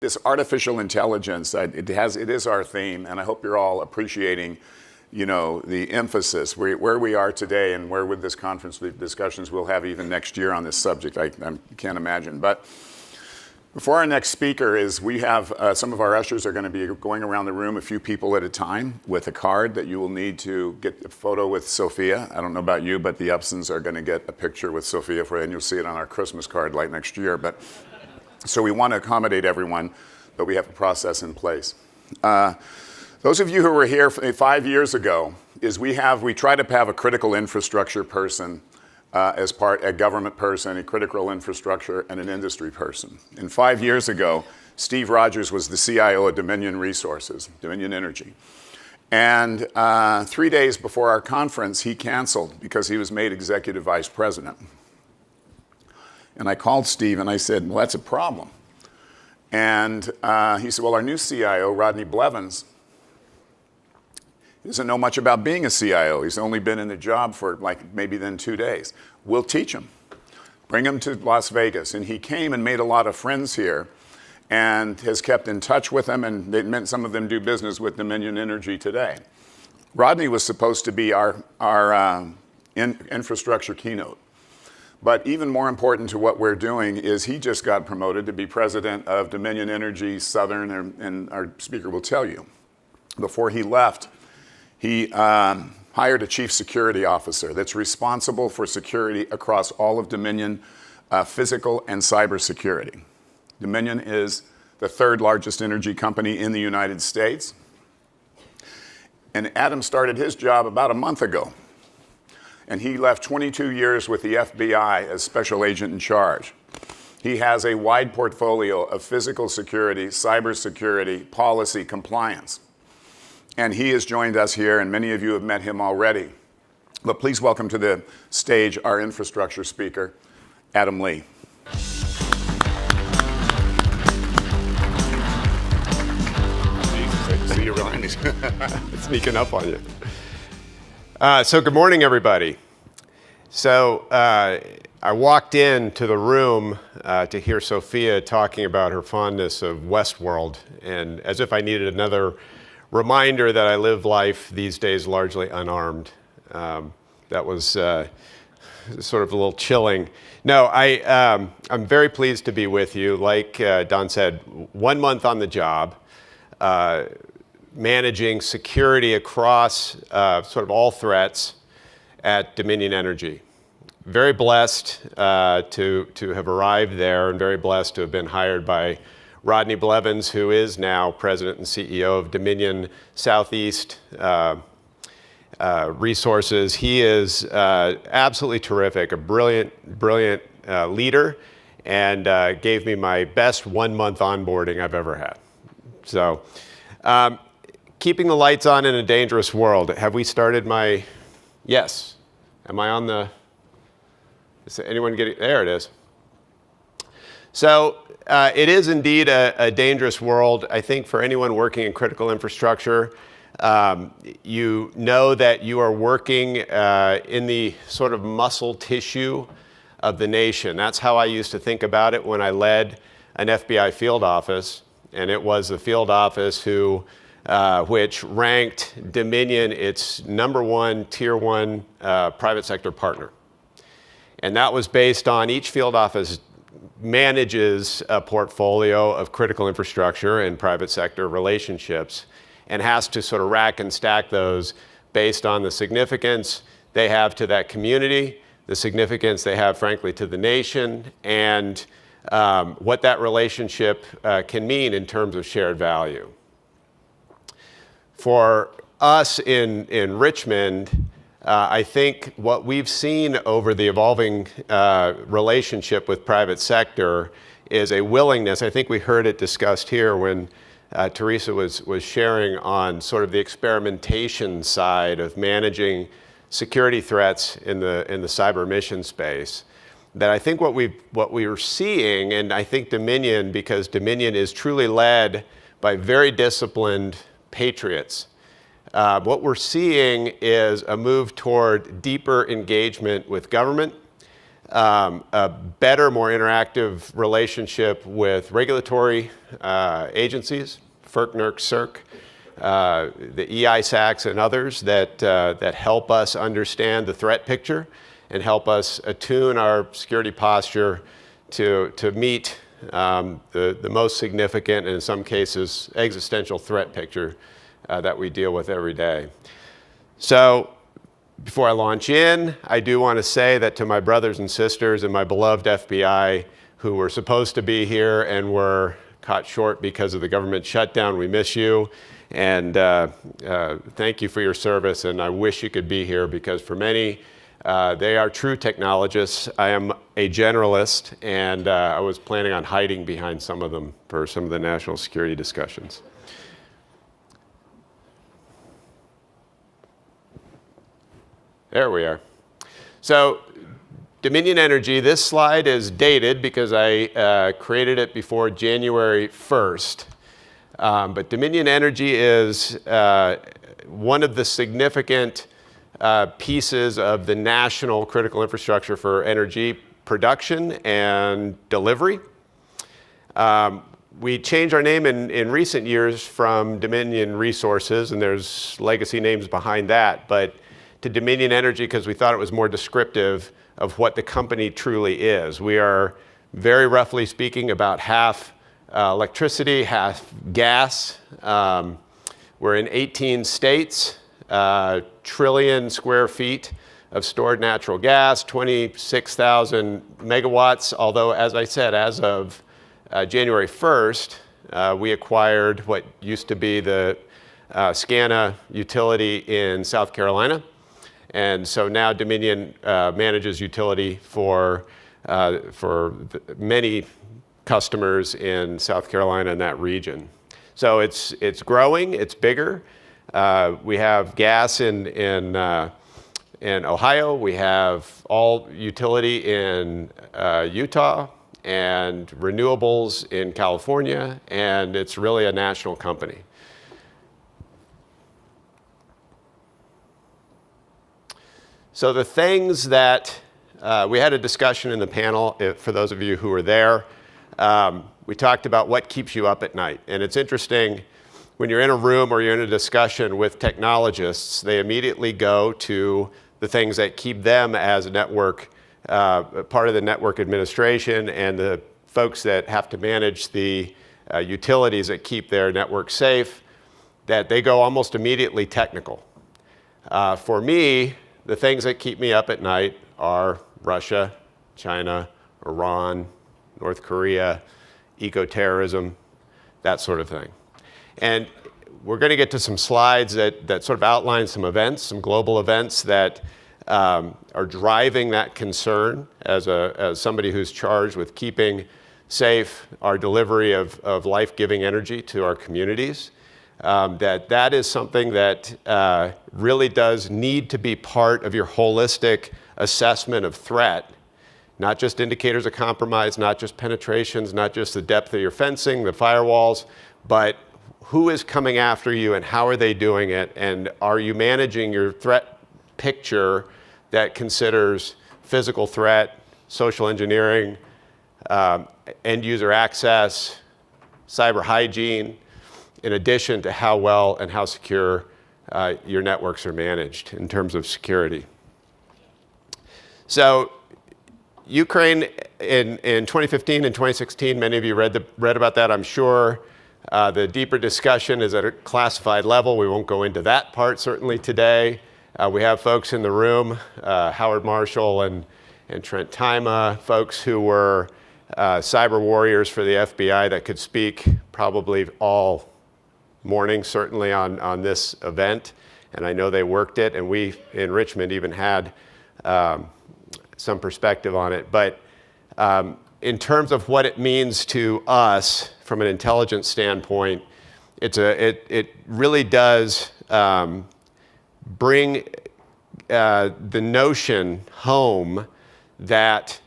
this artificial intelligence, it is our theme, and I hope you're all appreciating, the emphasis where we are today and where with this conference, the discussions we'll have even next year on this subject. I can't imagine. But before our next speaker we have some of our ushers are going to be going around the room, a few people at a time, with a card that you will need to get a photo with Sophia. I don't know about you, but the Upsons are going to get a picture with Sophia for you, and you'll see it on our Christmas card like next year. But so we want to accommodate everyone, but we have a process in place. Those of you who were here 5 years ago, we try to have a critical infrastructure person as a government person, a critical infrastructure, and an industry person. And 5 years ago, Steve Rogers was the CIO of Dominion Resources, Dominion Energy. And 3 days before our conference, he canceled because he was made executive vice president. And I called Steve and I said, well, that's a problem. And he said, well, our new CIO, Rodney Blevins, he doesn't know much about being a CIO. He's only been in the job for maybe 2 days. We'll teach him. Bring him to Las Vegas. And he came and made a lot of friends here and has kept in touch with them, and some of them do business with Dominion Energy today. Rodney was supposed to be our infrastructure keynote. But even more important to what we're doing is he just got promoted to be president of Dominion Energy Southern, and our speaker will tell you. Before he left, he hired a chief security officer that's responsible for security across all of Dominion, physical and cyber security. Dominion is the third largest energy company in the United States. And Adam started his job about a month ago. And he left 22 years with the FBI as special agent in charge. He has a wide portfolio of physical security, cyber security, policy, compliance. And he has joined us here, and many of you have met him already. But please welcome to the stage our infrastructure speaker, Adam Lee. See you behind me. Sneaking up on you. So good morning, everybody. So I walked into the room to hear Sophia talking about her fondness of Westworld, and as if I needed another reminder that I live life these days largely unarmed. That was sort of a little chilling. No, I'm very pleased to be with you. Like Don said, 1 month on the job, managing security across sort of all threats at Dominion Energy. Very blessed to have arrived there, and very blessed to have been hired by Rodney Blevins, who is now president and CEO of Dominion Southeast Resources. He is absolutely terrific, a brilliant leader, and gave me my best 1 month onboarding I've ever had. So, keeping the lights on in a dangerous world. Have we started yes. Am I on is anyone getting, there it is. So, it is indeed a dangerous world. I think for anyone working in critical infrastructure, you know that you are working in the sort of muscle tissue of the nation. That's how I used to think about it when I led an FBI field office, and it was the field office which ranked Dominion its #1 Tier 1 private sector partner. And that was based on each field office manages a portfolio of critical infrastructure and private sector relationships, and has to sort of rack and stack those based on the significance they have to that community, the significance they have, frankly, to the nation, and what that relationship can mean in terms of shared value. For us in Richmond, I think what we've seen over the evolving relationship with private sector is a willingness. I think we heard it discussed here when Teresa was sharing on sort of the experimentation side of managing security threats in the cyber mission space. That I think what we are seeing, and I think Dominion, because Dominion is truly led by very disciplined patriots. What we're seeing is a move toward deeper engagement with government, a better, more interactive relationship with regulatory agencies, FERC, NERC, CERC, the EISACs and others that help us understand the threat picture and help us attune our security posture to meet the most significant and in some cases existential threat picture that we deal with every day. So before I launch in, I do want to say that to my brothers and sisters and my beloved FBI who were supposed to be here and were caught short because of the government shutdown, we miss you. And thank you for your service, and I wish you could be here because for many, they are true technologists. I am a generalist, and I was planning on hiding behind some of them for some of the national security discussions. There we are. So Dominion Energy, this slide is dated because I created it before January 1st. But Dominion Energy is one of the significant pieces of the national critical infrastructure for energy production and delivery. We changed our name in recent years from Dominion Resources, and there's legacy names behind that, but to Dominion Energy because we thought it was more descriptive of what the company truly is. We are, very roughly speaking, about half electricity, half gas. We're in 18 states, trillion square feet of stored natural gas, 26,000 megawatts, although, as I said, as of January 1st, we acquired what used to be the SCANA utility in South Carolina. And so now Dominion manages utility for many customers in South Carolina and that region. So it's growing, it's bigger. We have gas in Ohio. We have all utility in Utah and renewables in California, and it's really a national company. So the things that we had a discussion in the panel, for those of you who were there, we talked about what keeps you up at night. And it's interesting, when you're in a room or you're in a discussion with technologists, they immediately go to the things that keep them as a network, part of the network administration and the folks that have to manage the utilities that keep their network safe, that they go almost immediately technical. For me, the things that keep me up at night are Russia, China, Iran, North Korea, eco-terrorism, that sort of thing. And we're going to get to some slides that sort of outline some events, some global events that are driving that concern as somebody who's charged with keeping safe our delivery of life-giving energy to our communities. That is something that really does need to be part of your holistic assessment of threat, not just indicators of compromise, not just penetrations, not just the depth of your fencing, the firewalls, but who is coming after you and how are they doing it, and are you managing your threat picture that considers physical threat, social engineering, end user access, cyber hygiene, in addition to how well and how secure your networks are managed in terms of security. So Ukraine in 2015 and 2016, many of you read about that, I'm sure. The deeper discussion is at a classified level. We won't go into that part certainly today. We have folks in the room, Howard Marshall and Trent Tima, folks who were cyber warriors for the FBI that could speak probably all morning, certainly on this event. And I know they worked it, and we in Richmond even had some perspective on it. But in terms of what it means to us from an intelligence standpoint, it really does bring the notion home that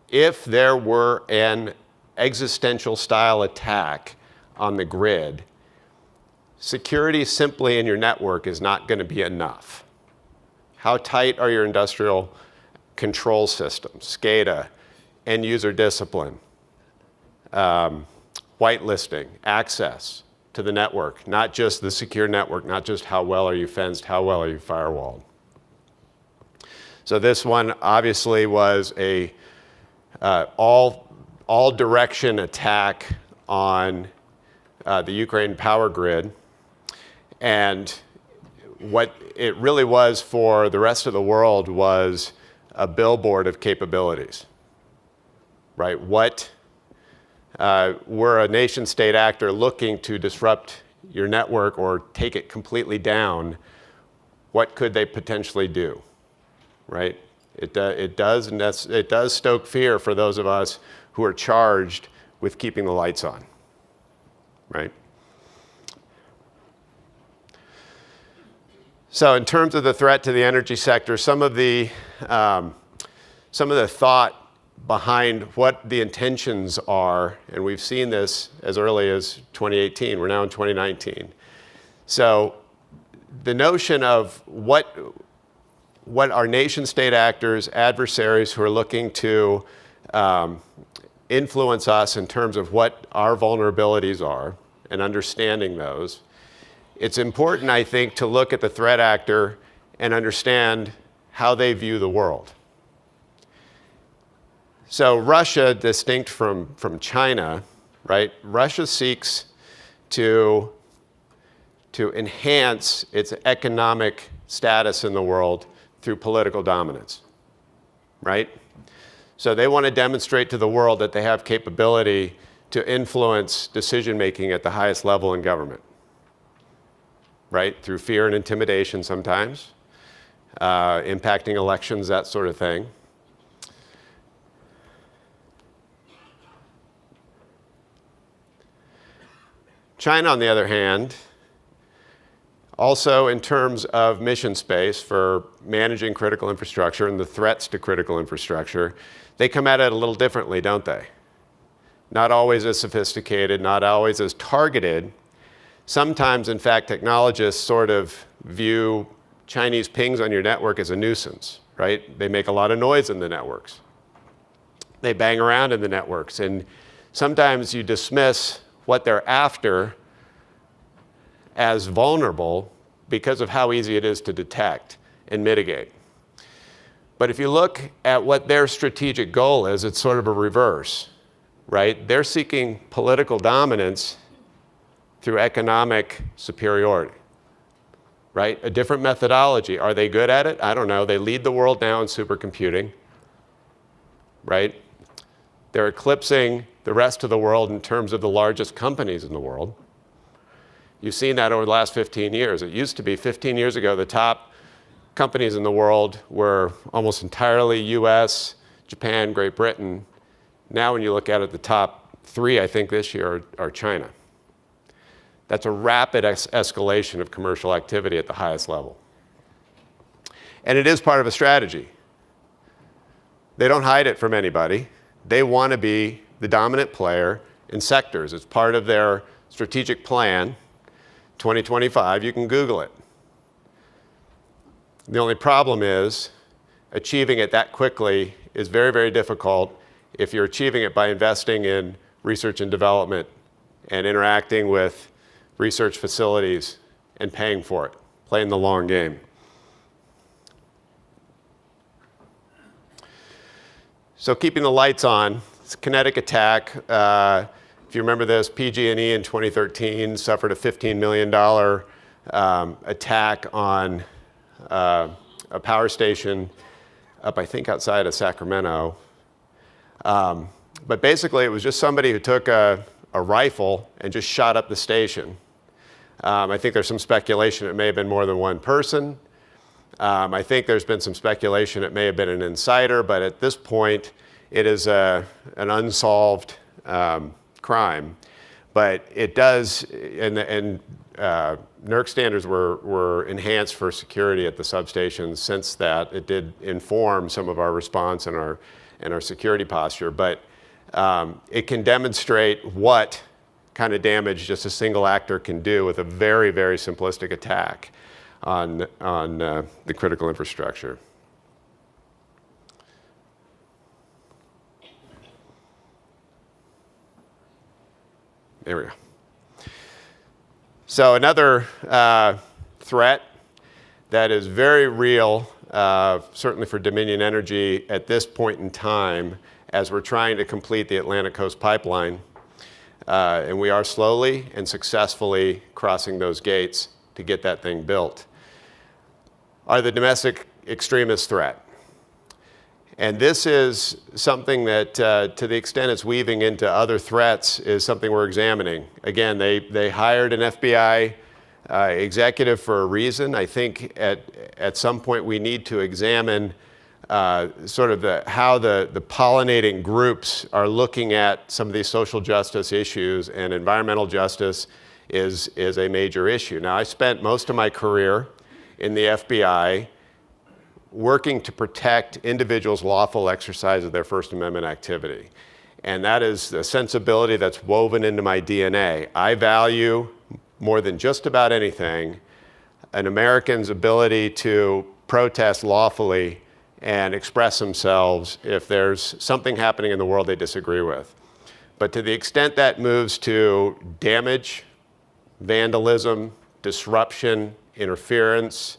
if there were an existential style attack on the grid, security simply in your network is not going to be enough. How tight are your industrial control systems, SCADA, end user discipline, whitelisting, access to the network, not just the secure network, not just how well are you fenced, how well are you firewalled. So this one obviously was a all direction attack on the Ukraine power grid. And what it really was for the rest of the world was a billboard of capabilities, right? What were a nation state actor looking to disrupt your network or take it completely down, what could they potentially do, right? It does stoke fear for those of us who are charged with keeping the lights on, right? So in terms of the threat to the energy sector, some of the thought behind what the intentions are, and we've seen this as early as 2018, we're now in 2019. So the notion of what our nation state actors, adversaries who are looking to influence us in terms of what our vulnerabilities are and understanding those, it's important, I think, to look at the threat actor and understand how they view the world. So Russia, distinct from China, right? Russia seeks to enhance its economic status in the world through political dominance, right? So they want to demonstrate to the world that they have capability to influence decision-making at the highest level in government, right? Through fear and intimidation sometimes, impacting elections, that sort of thing. China, on the other hand, also in terms of mission space for managing critical infrastructure and the threats to critical infrastructure, they come at it a little differently, don't they? Not always as sophisticated, not always as targeted. Sometimes, in fact, technologists sort of view Chinese pings on your network as a nuisance, right? They make a lot of noise in the networks. They bang around in the networks, and sometimes you dismiss what they're after as vulnerable because of how easy it is to detect and mitigate. But if you look at what their strategic goal is, it's sort of a reverse, right? They're seeking political dominance through economic superiority, right? A different methodology. Are they good at it? I don't know. They lead the world now in supercomputing, right? They're eclipsing the rest of the world in terms of the largest companies in the world. You've seen that over the last 15 years. It used to be 15 years ago, the top companies in the world were almost entirely US, Japan, Great Britain. Now when you look at it, the top three, I think, this year are China. That's a rapid escalation of commercial activity at the highest level. And it is part of a strategy. They don't hide it from anybody. They want to be the dominant player in sectors. It's part of their strategic plan, 2025. You can Google it. The only problem is achieving it that quickly is very, very difficult if you're achieving it by investing in research and development and interacting with research facilities and paying for it, playing the long game. So keeping the lights on, it's a kinetic attack. If you remember this, PG&E in 2013 suffered a $15 million attack on a power station up, I think, outside of Sacramento. But basically, it was just somebody who took a rifle and just shot up the station. I think there's some speculation it may have been more than one person. I think there's been some speculation it may have been an insider, but at this point, it is an unsolved crime. But it does, and NERC standards were enhanced for security at the substations since that. It did inform some of our response and our security posture, but it can demonstrate what kind of damage just a single actor can do with a very, very simplistic attack on the critical infrastructure. There we go. So another threat that is very real, certainly for Dominion Energy at this point in time, as we're trying to complete the Atlantic Coast Pipeline, and we are slowly and successfully crossing those gates to get that thing built, are the domestic extremist threat. And this is something that, to the extent it's weaving into other threats, is something we're examining. Again, they hired an FBI executive for a reason. I think at some point we need to examine sort of how the pollinating groups are looking at some of these social justice issues, and environmental justice is a major issue. Now, I spent most of my career in the FBI working to protect individuals' lawful exercise of their First Amendment activity. And that is a sensibility that's woven into my DNA. I value, more than just about anything, an American's ability to protest lawfully and express themselves if there's something happening in the world they disagree with. But to the extent that moves to damage, vandalism, disruption, interference,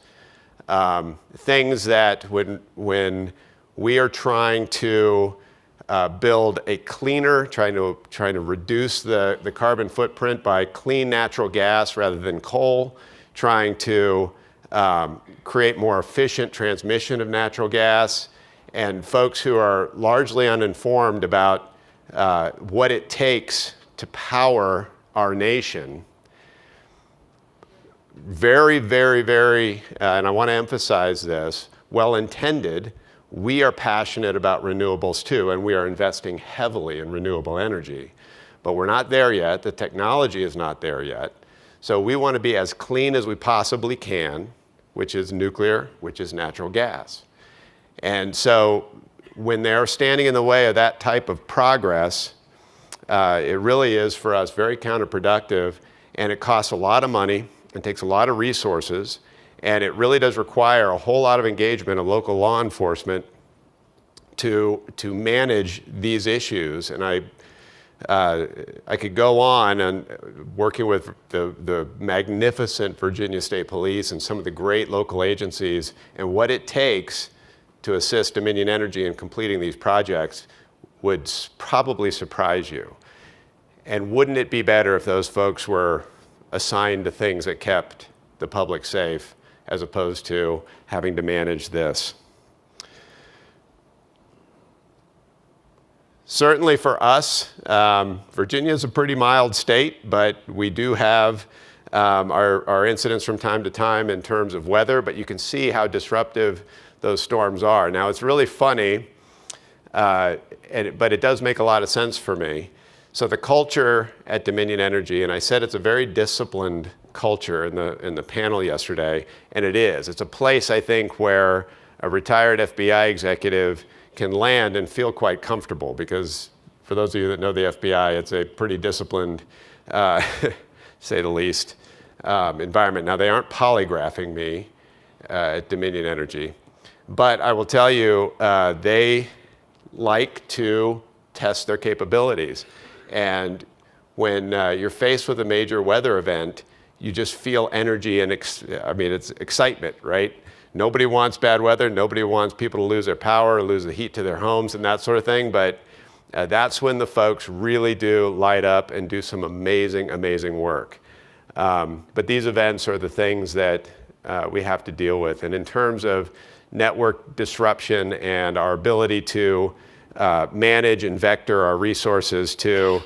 things that when we are trying to build a cleaner, trying to reduce the carbon footprint by clean natural gas rather than coal, trying to create more efficient transmission of natural gas, and folks who are largely uninformed about what it takes to power our nation. Very, very, very, and I want to emphasize this, well-intended, we are passionate about renewables too, and we are investing heavily in renewable energy. But we're not there yet. The technology is not there yet. So we want to be as clean as we possibly can, which is nuclear, which is natural gas. And so when they're standing in the way of that type of progress, it really is for us very counterproductive, and it costs a lot of money. It takes a lot of resources, and it really does require a whole lot of engagement of local law enforcement to manage these issues. And I could go on and working with the magnificent Virginia State Police and some of the great local agencies, and what it takes to assist Dominion Energy in completing these projects would probably surprise you. And wouldn't it be better if those folks were assigned to things that kept the public safe, as opposed to having to manage this? Certainly for us, Virginia is a pretty mild state, but we do have our incidents from time to time in terms of weather, but you can see how disruptive those storms are. Now, it's really funny, but it does make a lot of sense for me. So the culture at Dominion Energy, and I said it's a very disciplined culture in the panel yesterday, and it is. It's a place, I think, where a retired FBI executive can land and feel quite comfortable, because for those of you that know the FBI, it's a pretty disciplined, say the least, environment. Now, they aren't polygraphing me at Dominion Energy, but I will tell you, they like to test their capabilities. And when you're faced with a major weather event, you just feel energy and, it's excitement, right? Nobody wants bad weather. Nobody wants people to lose their power or lose the heat to their homes and that sort of thing. But that's when the folks really do light up and do some amazing, amazing work. But these events are the things that we have to deal with. And in terms of network disruption and our ability to manage and vector our resources to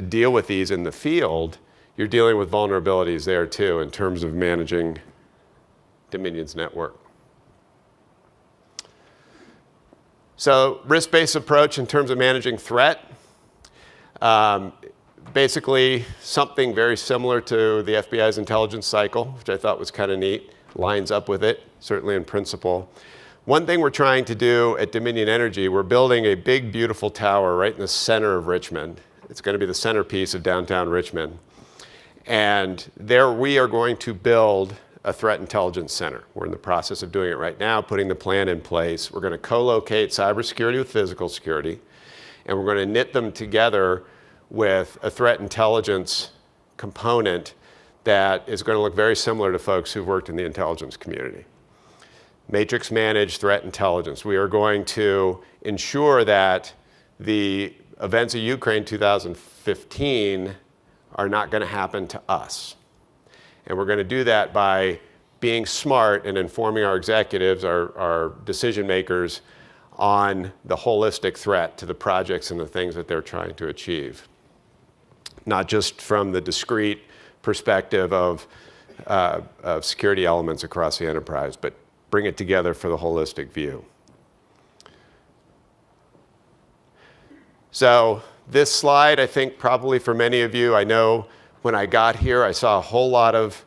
deal with these in the field, you're dealing with vulnerabilities there too in terms of managing Dominion's network. So risk-based approach in terms of managing threat. Basically something very similar to the FBI's intelligence cycle, which I thought was kind of neat, lines up with it, certainly in principle. One thing we're trying to do at Dominion Energy, we're building a big, beautiful tower right in the center of Richmond. It's going to be the centerpiece of downtown Richmond. And there we are going to build a threat intelligence center. We're in the process of doing it right now, putting the plan in place. We're going to co-locate cybersecurity with physical security, and we're going to knit them together with a threat intelligence component that is going to look very similar to folks who've worked in the intelligence community. Matrix managed threat intelligence. We are going to ensure that the events of Ukraine 2015 are not going to happen to us. And we're going to do that by being smart and informing our executives, our decision makers, on the holistic threat to the projects and the things that they're trying to achieve. Not just from the discrete perspective of security elements across the enterprise, but bring it together for the holistic view. So this slide, I think probably for many of you, I know when I got here, I saw a whole lot of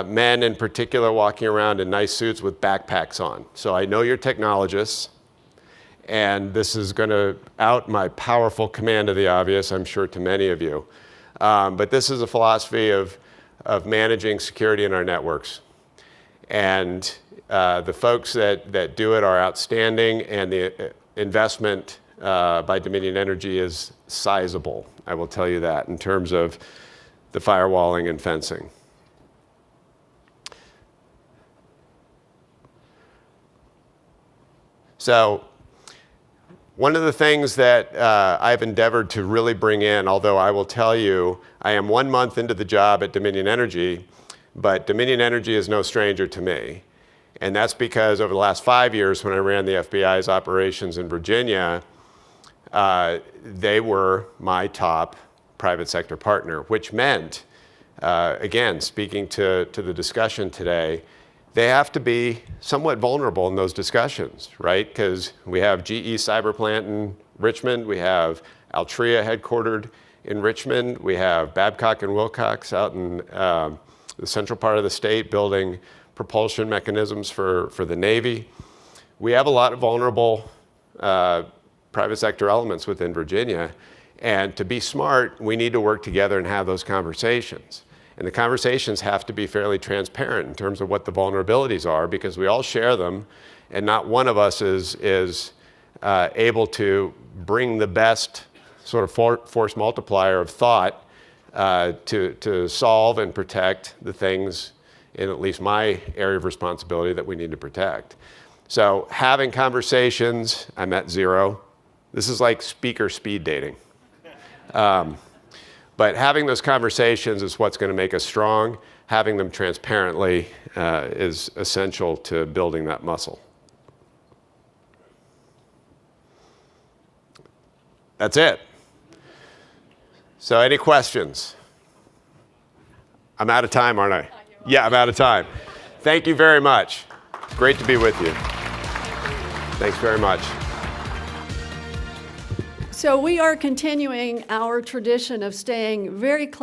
men in particular walking around in nice suits with backpacks on. So I know you're technologists, and this is going to out my powerful command of the obvious, I'm sure, to many of you. But this is a philosophy of managing security in our networks. And the folks that do it are outstanding, and the investment by Dominion Energy is sizable, I will tell you that, in terms of the firewalling and fencing. So one of the things that I've endeavored to really bring in, although I will tell you, I am 1 month into the job at Dominion Energy, but Dominion Energy is no stranger to me. And that's because over the last 5 years, when I ran the FBI's operations in Virginia, they were my top private sector partner, which meant, again, speaking to the discussion today, they have to be somewhat vulnerable in those discussions, right? Because we have GE Cyber Plant in Richmond, we have Altria headquartered in Richmond, we have Babcock and Wilcox out in the central part of the state building propulsion mechanisms for the Navy. We have a lot of vulnerable private sector elements within Virginia, and to be smart, we need to work together and have those conversations. And the conversations have to be fairly transparent in terms of what the vulnerabilities are, because we all share them, and not one of us is able to bring the best sort of force multiplier of thought to solve and protect the things in at least my area of responsibility that we need to protect. So having conversations, I'm at 0. This is like speaker speed dating. But having those conversations is what's going to make us strong. Having them transparently is essential to building that muscle. That's it. So any questions? I'm out of time, aren't I? Yeah, I'm out of time. Thank you very much. Great to be with you. Thanks very much. So we are continuing our tradition of staying very close